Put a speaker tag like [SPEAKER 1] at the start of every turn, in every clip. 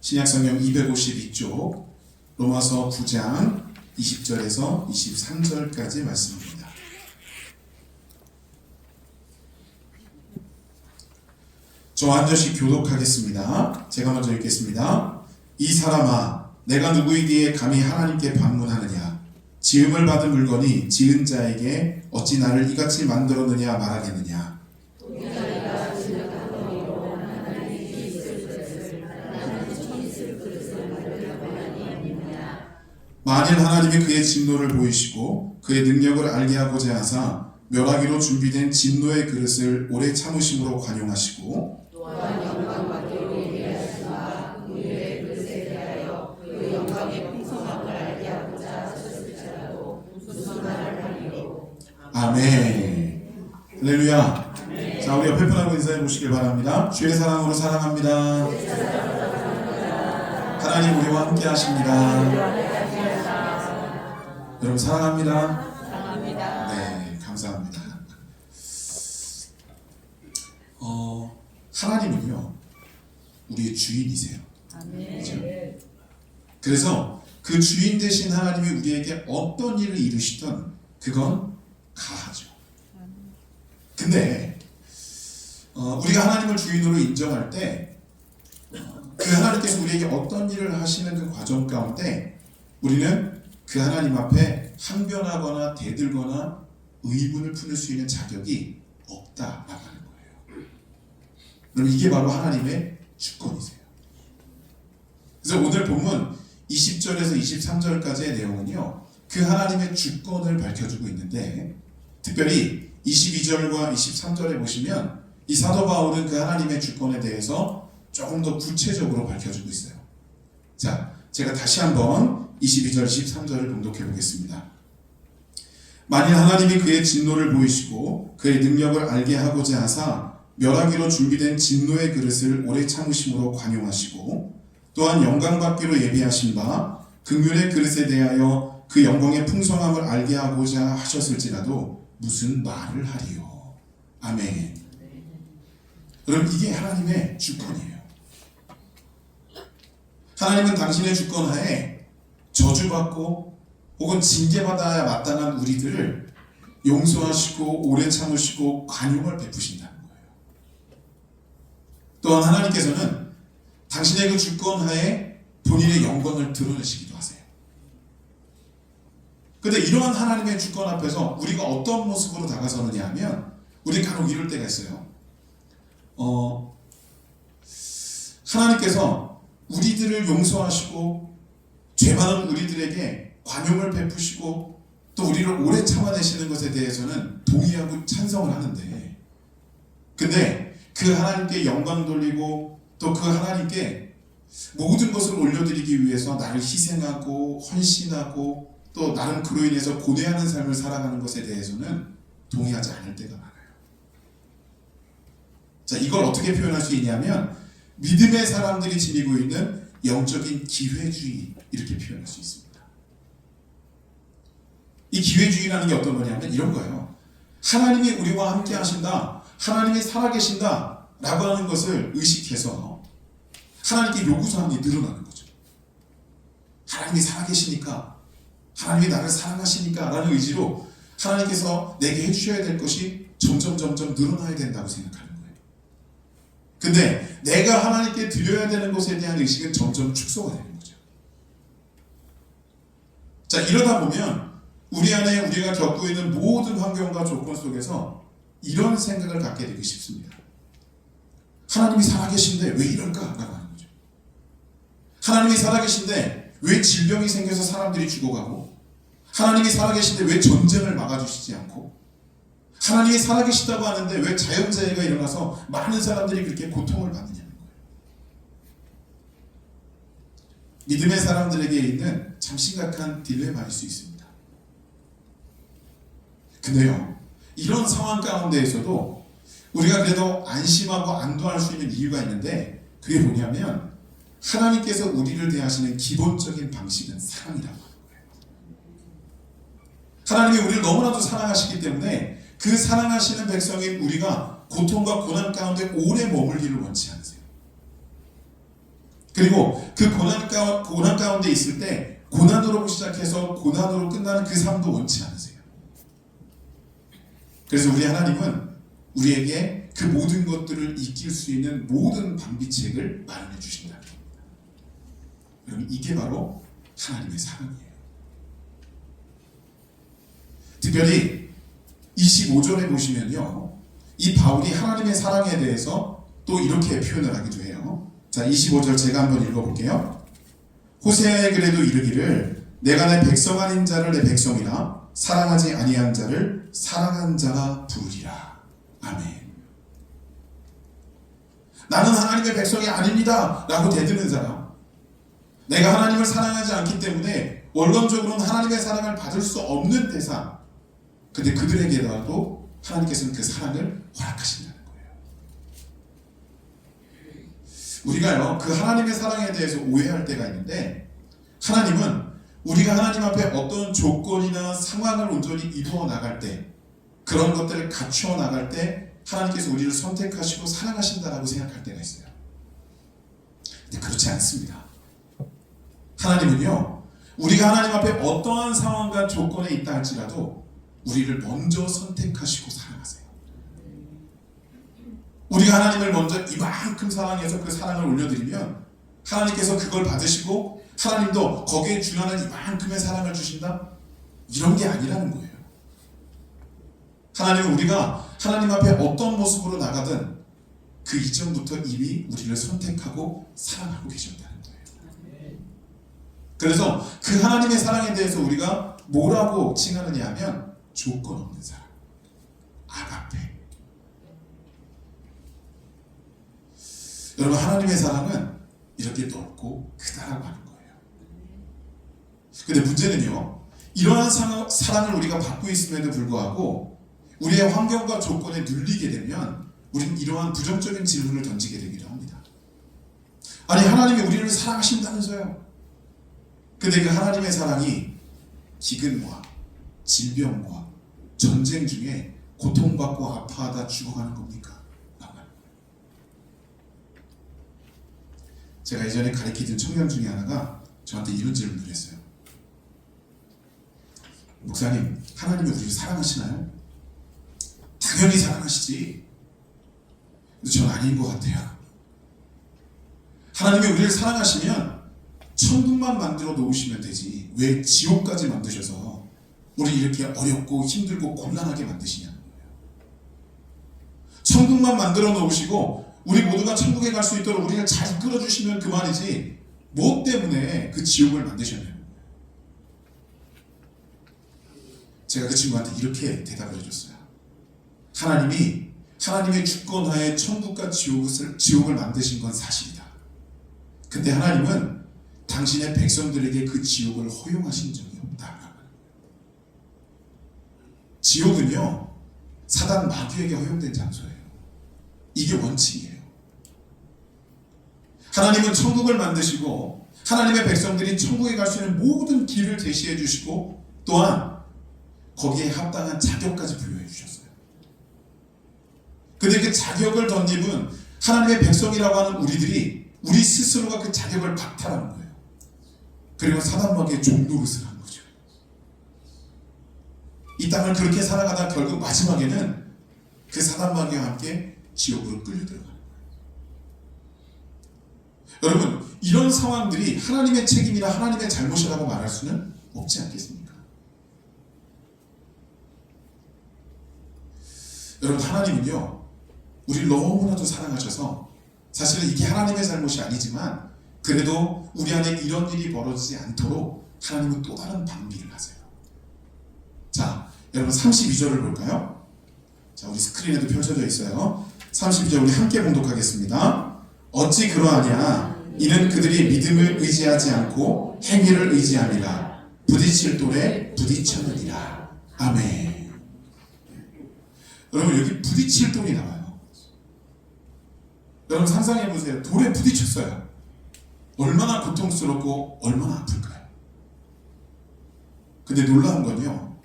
[SPEAKER 1] 신약성경 252쪽 로마서 9장 20절에서 23절까지 말씀입니다. 저 한 절씩 교독하겠습니다. 제가 먼저 읽겠습니다. 이 사람아, 내가 누구이기에 감히 하나님께 반문하느냐? 지음을 받은 물건이 지은 자에게 어찌 나를 이같이 만들었느냐 말하겠느냐? 만일 하나님이 그의 진노를 보이시고 그의 능력을 알게 하고자 하사 멸하기로 준비된 진노의 그릇을 오래 참으심으로 관용하시고
[SPEAKER 2] 또한 영광받기로 예비하시나 그의 그릇에 대하여 그 영광의 풍성함을 알게 하고자 하셨을지라도 무슨 말을 하리요.
[SPEAKER 1] 아멘. 할렐루야. 자, 우리 옆에 분하고 인사해 보시길 바랍니다. 주의 사랑으로 사랑합니다. 하나님 우리와 함께 하십니다. 여러분 사랑합니다.
[SPEAKER 2] 사랑합니다.
[SPEAKER 1] 네, 감사합니다. 하나님은요, 우리의 주인이세요. 그렇죠? 그래서 그 주인 되신 하나님이 우리에게 어떤 일을 이루시든 그건 가하죠. 근데 우리가 하나님을 주인으로 인정할 때 그 하나님께서 우리에게 어떤 일을 하시는 그 과정 가운데 우리는 그 하나님 앞에 항변하거나 대들거나 의문을 풀 수 있는 자격이 없다라고 하는 거예요. 그럼 이게 바로 하나님의 주권이세요. 그래서 오늘 본문 20절에서 23절까지의 내용은요, 그 하나님의 주권을 밝혀주고 있는데, 특별히 22절과 23절에 보시면 이 사도 바울은 그 하나님의 주권에 대해서 조금 더 구체적으로 밝혀주고 있어요. 자, 제가 다시 한번 22절, 23절을 봉독해 보겠습니다. 만일 하나님이 그의 진노를 보이시고 그의 능력을 알게 하고자 하사 멸하기로 준비된 진노의 그릇을 오래 참으심으로 관용하시고 또한 영광받기로 예비하신 바 긍휼의 그릇에 대하여 그 영광의 풍성함을 알게 하고자 하셨을지라도 무슨 말을 하리요. 아멘. 여러분, 이게 하나님의 주권이에요. 하나님은 당신의 주권 하에 저주받고 혹은 징계받아야 마땅한 우리들을 용서하시고 오래 참으시고 관용을 베푸신다는 거예요. 또한 하나님께서는 당신의 그 주권 하에 본인의 영광을 드러내시기도 하세요. 그런데 이러한 하나님의 주권 앞에서 우리가 어떤 모습으로 다가서느냐 하면 우리 간혹 이럴 때가 있어요. 하나님께서 우리들을 용서하시고 죄 많은 우리들에게 관용을 베푸시고 또 우리를 오래 참아내시는 것에 대해서는 동의하고 찬성을 하는데, 근데 그 하나님께 영광 돌리고 또 그 하나님께 모든 것을 올려드리기 위해서 나를 희생하고 헌신하고 또 나름 그로 인해서 고뇌하는 삶을 살아가는 것에 대해서는 동의하지 않을 때가 많아요. 자, 이걸 어떻게 표현할 수 있냐면 믿음의 사람들이 지니고 있는 영적인 기회주의, 이렇게 표현할 수 있습니다. 이 기회주의라는 게 어떤 거냐면 이런 거예요. 하나님이 우리와 함께 하신다, 하나님이 살아계신다 라고 하는 것을 의식해서 하나님께 요구사항이 늘어나는 거죠. 하나님이 살아계시니까, 하나님이 나를 사랑하시니까 라는 의지로 하나님께서 내게 해주셔야 될 것이 점점 늘어나야 된다고 생각하는 거예요. 근데 내가 하나님께 드려야 되는 것에 대한 의식은 점점 축소가 되는 거죠. 자, 이러다 보면 우리 안에 우리가 겪고 있는 모든 환경과 조건 속에서 이런 생각을 갖게 되기 쉽습니다. 하나님이 살아계신데 왜 이럴까? 라고 하는 거죠. 하나님이 살아계신데 왜 질병이 생겨서 사람들이 죽어가고, 하나님이 살아계신데 왜 전쟁을 막아주시지 않고, 하나님이 살아계시다고 하는데 왜 자연재해가 일어나서 많은 사람들이 그렇게 고통을 받느냐는 거예요. 믿음의 사람들에게 있는 참 심각한 딜레마일 수 있습니다. 근데요, 이런 상황 가운데에서도 우리가 그래도 안심하고 안도할 수 있는 이유가 있는데, 그게 뭐냐면 하나님께서 우리를 대하시는 기본적인 방식은 사랑이라고 하는 거예요. 하나님이 우리를 너무나도 사랑하시기 때문에 그 사랑하시는 백성인 우리가 고통과 고난 가운데 오래 머물기를 원치 않으세요. 그리고 그 고난 가운데 있을 때 고난으로 시작해서 고난으로 끝나는 그 삶도 원치 않으세요. 그래서 우리 하나님은 우리에게 그 모든 것들을 이길 수 있는 모든 방비책을 마련해 주신다는 겁니다. 여러분, 이게 바로 하나님의 사랑이에요. 특별히 25절에 보시면요, 이 바울이 하나님의 사랑에 대해서 또 이렇게 표현을 하기도 해요. 자, 25절 제가 한번 읽어볼게요. 호세아의 글에도 이르기를 내가 내 백성 아닌 자를 내 백성이라 사랑하지 아니한 자를 사랑한 자라 부르리라. 아멘. 나는 하나님의 백성이 아닙니다 라고 대드는 사람, 내가 하나님을 사랑하지 않기 때문에 원론적으로는 하나님의 사랑을 받을 수 없는 대상, 근데 그들에게라도 하나님께서는 그 사랑을 허락하신다는 거예요. 우리가요, 그 하나님의 사랑에 대해서 오해할 때가 있는데, 하나님은 우리가 하나님 앞에 어떤 조건이나 상황을 온전히 이루어 나갈 때, 그런 것들을 갖추어 나갈 때 하나님께서 우리를 선택하시고 사랑하신다라고 생각할 때가 있어요. 근데 그렇지 않습니다. 하나님은요, 우리가 하나님 앞에 어떠한 상황과 조건에 있다 할지라도 우리를 먼저 선택하시고 사랑하세요. 우리가 하나님을 먼저 이만큼 사랑해서 그 사랑을 올려드리면 하나님께서 그걸 받으시고 하나님도 거기에 준하는 이만큼의 사랑을 주신다? 이런 게 아니라는 거예요. 하나님은 우리가 하나님 앞에 어떤 모습으로 나가든 그 이전부터 이미 우리를 선택하고 사랑하고 계셨다는 거예요. 그래서 그 하나님의 사랑에 대해서 우리가 뭐라고 칭하느냐 하면 조건 없는 사랑, 아가페. 여러분, 하나님의 사랑은 이렇게 넓고 크다라고 하는 거예요. 근데 문제는요, 이러한 사랑을 우리가 받고 있음에도 불구하고 우리의 환경과 조건에 눌리게 되면 우리는 이러한 부정적인 질문을 던지게 되기도 합니다. 아니, 하나님이 우리를 사랑하신다면서요. 근데 그 하나님의 사랑이 기근과 질병과 전쟁 중에 고통받고 아파하다 죽어가는 겁니까? 제가 예전에 가르치던 청년 중에 하나가 저한테 이런 질문을 했어요. 목사님, 하나님이 우리를 사랑하시나요? 당연히 사랑하시지. 근데 저는 아닌 것 같아요. 하나님이 우리를 사랑하시면 천국만 만들어 놓으시면 되지 왜 지옥까지 만드셔서 우리 이렇게 어렵고 힘들고 곤란하게 만드시냐는 거예요. 천국만 만들어 놓으시고 우리 모두가 천국에 갈 수 있도록 우리를 잘 끌어주시면 그만이지 뭐 때문에 그 지옥을 만드셨냐는 거예요. 제가 그 친구한테 이렇게 대답을 해줬어요. 하나님이 하나님의 주권하에 천국과 지옥을 만드신 건 사실이다. 근데 하나님은 당신의 백성들에게 그 지옥을 허용하신 적이 없다. 지옥은요, 사단 마귀에게 허용된 장소예요. 이게 원칙이에요. 하나님은 천국을 만드시고 하나님의 백성들이 천국에 갈 수 있는 모든 길을 제시해 주시고 또한 거기에 합당한 자격까지 부여해 주셨어요. 근데 그 자격을 덧입은 하나님의 백성이라고 하는 우리들이 우리 스스로가 그 자격을 박탈하는 거예요. 그리고 사단마귀의 종노릇을 하는 거죠. 이 땅을 그렇게 살아가다 결국 마지막에는 그 사단마귀와 함께 지옥으로 끌려 들어가는 거예요. 여러분, 이런 상황들이 하나님의 책임이나 하나님의 잘못이라고 말할 수는 없지 않겠습니까? 여러분, 하나님은요, 우리를 너무나도 사랑하셔서 사실은 이게 하나님의 잘못이 아니지만 그래도 우리 안에 이런 일이 벌어지지 않도록 하나님은 또 다른 방비를 하세요. 자, 여러분 32절을 볼까요? 자, 우리 스크린에도 펼쳐져 있어요. 32절 우리 함께 봉독하겠습니다. 어찌 그러하냐? 이는 그들이 믿음을 의지하지 않고 행위를 의지함이라. 부딪힐 돌에 부딪혔느니라. 아멘. 여러분, 여기 부딪힐 돌이 나와요. 여러분 상상해보세요. 돌에 부딪혔어요. 얼마나 고통스럽고 얼마나 아플까요? 근데 놀라운 건요,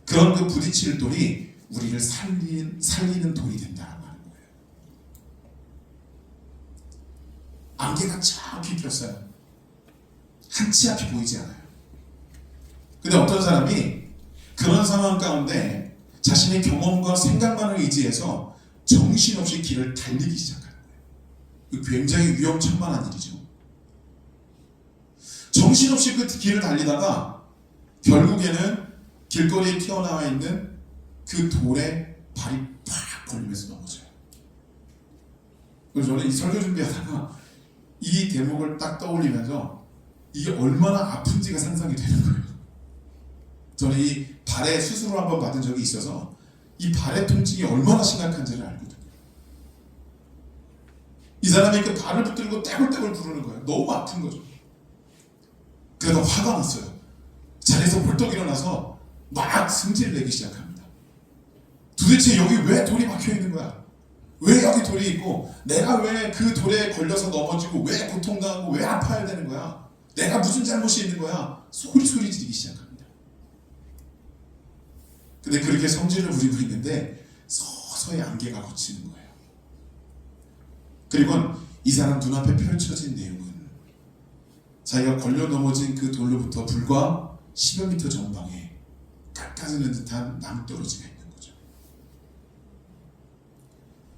[SPEAKER 1] 그런 그 부딪힐 돌이 우리를 살리는 돌이 된다라고 하는 거예요. 안개가 쫙 펴있어요. 한치 앞이 보이지 않아요. 근데 어떤 사람이 그런 상황 가운데 자신의 경험과 생각만을 의지해서 정신없이 길을 달리기 시작하는 거예요. 굉장히 위험천만한 일이죠. 정신없이 그 길을 달리다가 결국에는 길거리에 튀어나와 있는 그 돌에 발이 팍 걸리면서 넘어져요. 그래서 저는 이 설교 준비하다가 이 대목을 딱 떠올리면서 이게 얼마나 아픈지가 상상이 되는 거예요. 저는 이 발에 수술을 한번 받은 적이 있어서 이 발의 통증이 얼마나 심각한지를 알거든요. 이 사람이 그 발을 붙들고 떼굴떼굴 부르는 거예요. 너무 아픈 거죠. 그래서 화가 났어요. 자리에서 벌떡 일어나서 막 승질을 내기 시작합니다. 도대체 여기 왜 돌이 박혀 있는 거야? 왜 여기 돌이 있고 내가 왜 그 돌에 걸려서 넘어지고 왜 고통당하고 왜 아파야 되는 거야? 내가 무슨 잘못이 있는 거야? 소리 지르기 시작합니다. 근데 그렇게 성질을 부리고 있는데 서서히 안개가 걷히는 거예요. 그리고 이 사람 눈앞에 펼쳐진 내용은 자기가 걸려 넘어진 그 돌로부터 불과 10여 미터 전방에 깎아지는 듯한 나뭇가지가 있는 거죠.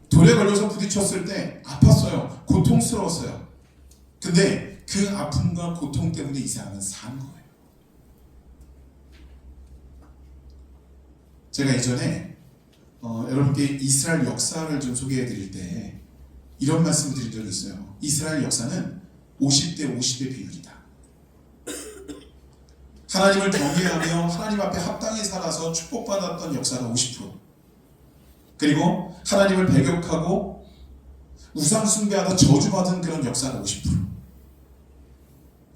[SPEAKER 1] 돌에 걸려서 부딪혔을 때 아팠어요. 고통스러웠어요. 근데 그 아픔과 고통 때문에 이 사람은 산 거예요. 제가 예전에 여러분께 이스라엘 역사를 좀 소개해 드릴 때 이런 말씀을 드린 적이 있어요. 이스라엘 역사는 50대 50의 비율이다. 하나님을 경외하며 하나님 앞에 합당히 살아서 축복받았던 역사가 50%, 그리고 하나님을 배격하고 우상 숭배하다 저주받은 그런 역사가 50%.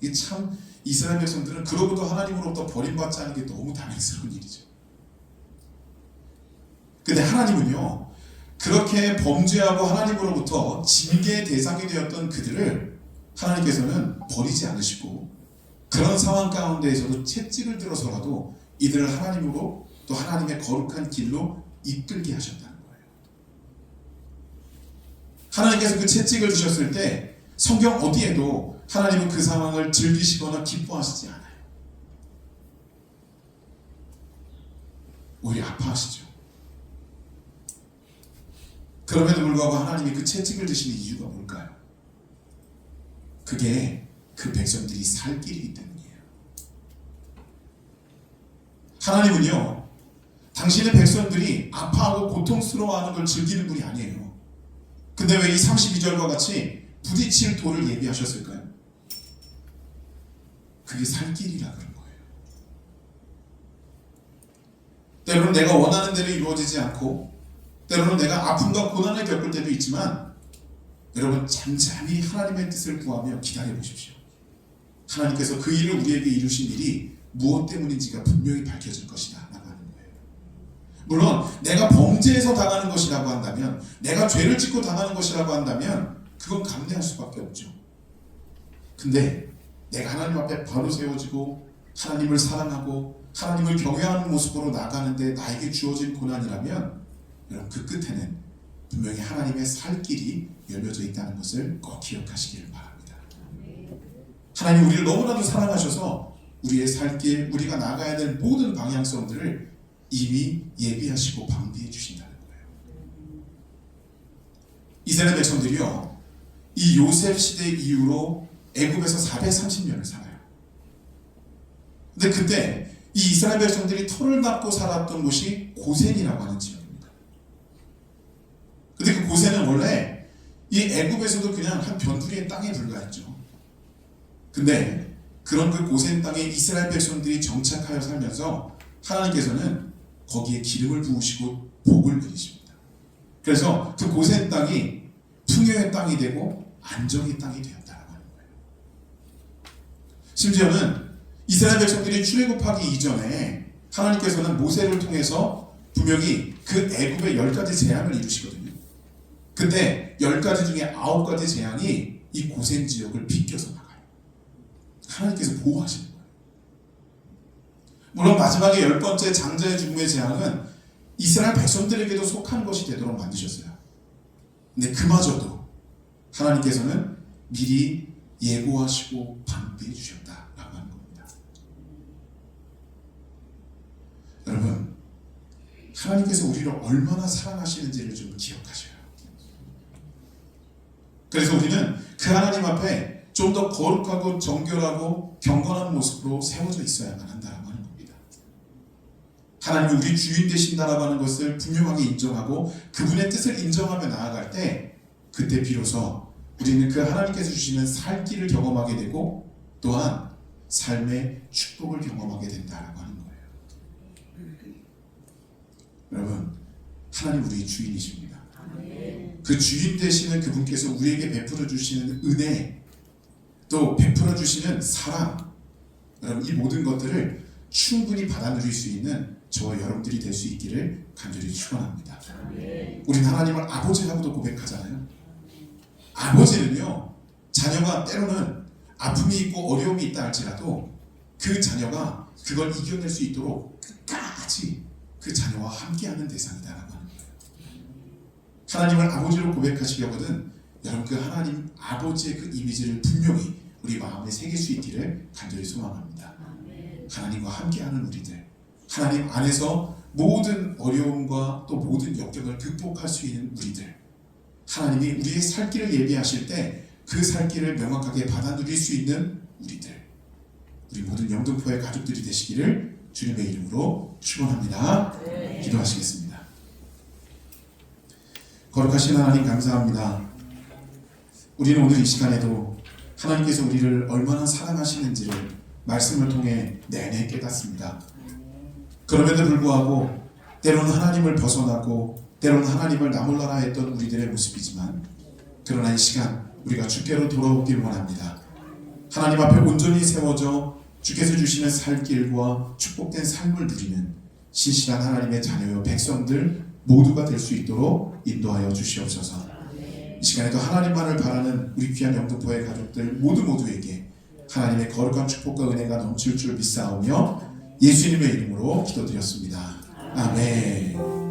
[SPEAKER 1] 이게 참 이스라엘 백성들은 그로부터 하나님으로부터 버림받지 않은 게 너무 당연스러운 일이죠. 근데 하나님은요, 그렇게 범죄하고 하나님으로부터 징계의 대상이 되었던 그들을 하나님께서는 버리지 않으시고 그런 상황 가운데에서도 채찍을 들어서라도 이들을 하나님으로 또 하나님의 거룩한 길로 이끌게 하셨다는 거예요. 하나님께서 그 채찍을 드셨을 때 성경 어디에도 하나님은 그 상황을 즐기시거나 기뻐하시지 않아요. 오히려 아파하시죠. 그럼에도 불구하고 하나님이 그 채찍을 드시는 이유가 뭘까요? 그게 그 백성들이 살 길이기 때문이에요. 하나님은요, 당신의 백성들이 아파하고 고통스러워하는 걸 즐기는 분이 아니에요. 근데 왜 이 32절과 같이 부딪힐 돌을 예비하셨을까요? 그게 살 길이라 그런 거예요. 때로는 내가 원하는 대로 이루어지지 않고 때로는 내가 아픔과 고난을 겪을 때도 있지만 여러분 잠잠히 하나님의 뜻을 구하며 기다려 보십시오. 하나님께서 그 일을 우리에게 이루신 일이 무엇 때문인지가 분명히 밝혀질 것이다 라고 하는 거예요. 물론 내가 범죄해서 당하는 것이라고 한다면, 내가 죄를 짓고 당하는 것이라고 한다면 그건 감내할 수밖에 없죠. 근데 내가 하나님 앞에 바로 세워지고 하나님을 사랑하고 하나님을 경외하는 모습으로 나가는데 나에게 주어진 고난이라면 여러분 그 끝에는 분명히 하나님의 살 길이 열려져 있다는 것을 꼭 기억하시기를 바랍니다. 하나님 우리를 너무나도 사랑하셔서 우리의 살 길, 우리가 나가야 될 모든 방향성들을 이미 예비하시고 방비해 주신다는 거예요. 이스라엘 백성들이요, 이 요셉 시대 이후로 애굽에서 430년을 살아요. 근데 그때 이 이스라엘 백성들이 터를 닦고 살았던 곳이 고센이라고 하는 지역입니다. 근데 그 고센은 원래 이 애굽에서도 그냥 한 변두리의 땅에 불과했죠. 근데 그런 그 고센 땅에 이스라엘 백성들이 정착하여 살면서 하나님께서는 거기에 기름을 부으시고 복을 내리십니다. 그래서 그 고센 땅이 풍요의 땅이 되고 안정의 땅이 되었다라고 하는 거예요. 심지어는 이스라엘 백성들이 출애굽하기 이전에 하나님께서는 모세를 통해서 분명히 그 애굽의 10가지 재앙을 이루시거든요. 근데 10가지 중에 9가지 재앙이 이 고센 지역을 비껴서 나가요. 하나님께서 보호하시는 거예요. 물론 마지막에 10번째 장자의 죽음의 재앙은 이스라엘 백성들에게도 속한 것이 되도록 만드셨어요. 근데 그마저도 하나님께서는 미리 예고하시고 방비해 주셨다라고 하는 겁니다. 여러분, 하나님께서 우리를 얼마나 사랑하시는지를 좀 기억하셔요. 그래서 우리는 그 하나님 앞에 좀 더 거룩하고 정결하고 경건한 모습으로 세워져 있어야만 한다라고 하는 겁니다. 하나님이 우리 주인 되신다라고 하는 것을 분명하게 인정하고 그분의 뜻을 인정하며 나아갈 때, 그때 비로소 우리는 그 하나님께서 주시는 살 길을 경험하게 되고 또한 삶의 축복을 경험하게 된다라고 하는 거예요. 여러분, 하나님 우리의 주인이십니다. 그 주인 되시는 그분께서 우리에게 베풀어 주시는 은혜, 또 베풀어 주시는 사랑, 여러분 이 모든 것들을 충분히 받아 누릴 수 있는 저와 여러분들이 될 수 있기를 간절히 축원합니다. 우리는 하나님을 아버지라고도 고백하잖아요. 아버지는요, 자녀가 때로는 아픔이 있고 어려움이 있다 할지라도 그 자녀가 그걸 이겨낼 수 있도록 끝까지 그 자녀와 함께하는 대상이다라고 하는 거예요. 하나님을 아버지로 고백하시려거든 여러분 그 하나님 아버지의 그 이미지를 분명히 우리 마음에 새길 수 있기를 간절히 소망합니다. 하나님과 함께하는 우리들, 하나님 안에서 모든 어려움과 또 모든 역경을 극복할 수 있는 우리들, 하나님이 우리의 살 길을 예비하실 때 그 살 길을 명확하게 받아 누릴 수 있는 우리들, 우리 모든 영등포의 가족들이 되시기를 주님의 이름으로 축원합니다. 기도하시겠습니다. 거룩하신 하나님 감사합니다. 우리는 오늘 이 시간에도 하나님께서 우리를 얼마나 사랑하시는지를 말씀을 통해 내내 깨닫습니다. 그럼에도 불구하고 때로는 하나님을 벗어나고 때로는 하나님을 나몰라라 했던 우리들의 모습이지만, 그러나 이 시간 우리가 주께로 돌아오길 원합니다. 하나님 앞에 온전히 세워져 주께서 주시는 살 길과 축복된 삶을 누리는 신실한 하나님의 자녀요 백성들 모두가 될 수 있도록 인도하여 주시옵소서. 이 시간에도 하나님만을 바라는 우리 귀한 영등포의 가족들 모두에게 하나님의 거룩한 축복과 은혜가 넘칠 줄 믿사오며 예수님의 이름으로 기도드렸습니다. 아멘.